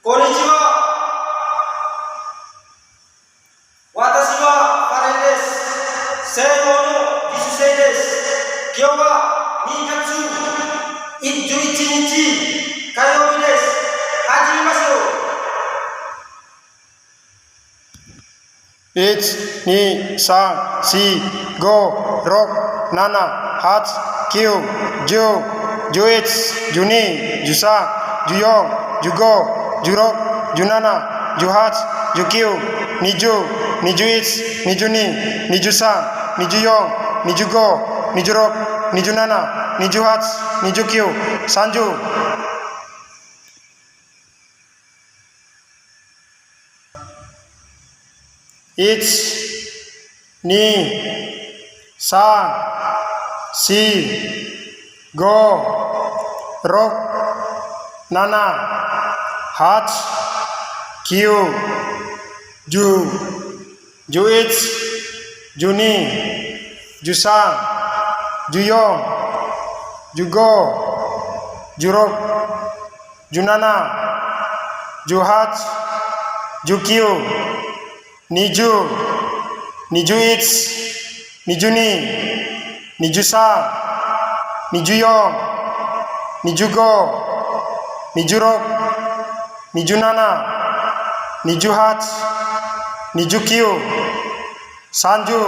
Konnichiwa. Watashi wa Karen desu. Seimou no Gisei desu. Kyou wa 2月11日火曜日です。始めますよ。1, 2, 3, 4, 5, 6, 7, 8, 9, 10, 11, 12, 13, 14, 15, 16, 17, 18, 19, 20, 21, 22, 23, 24, 25, 26, 27, 28, 29, 30. Ich, ni, sa, si, go, rok, nana, hat, kiu, ju, juit, juni, jusang, juyong, jugo, jurok, junana, juhat, jukiu, Niju, Nijuit, Nijuni, Nijusa, Nijuyong, Nijugo, Nijurok, Nijunana, Nijuhat, Nijukyu, Sanju,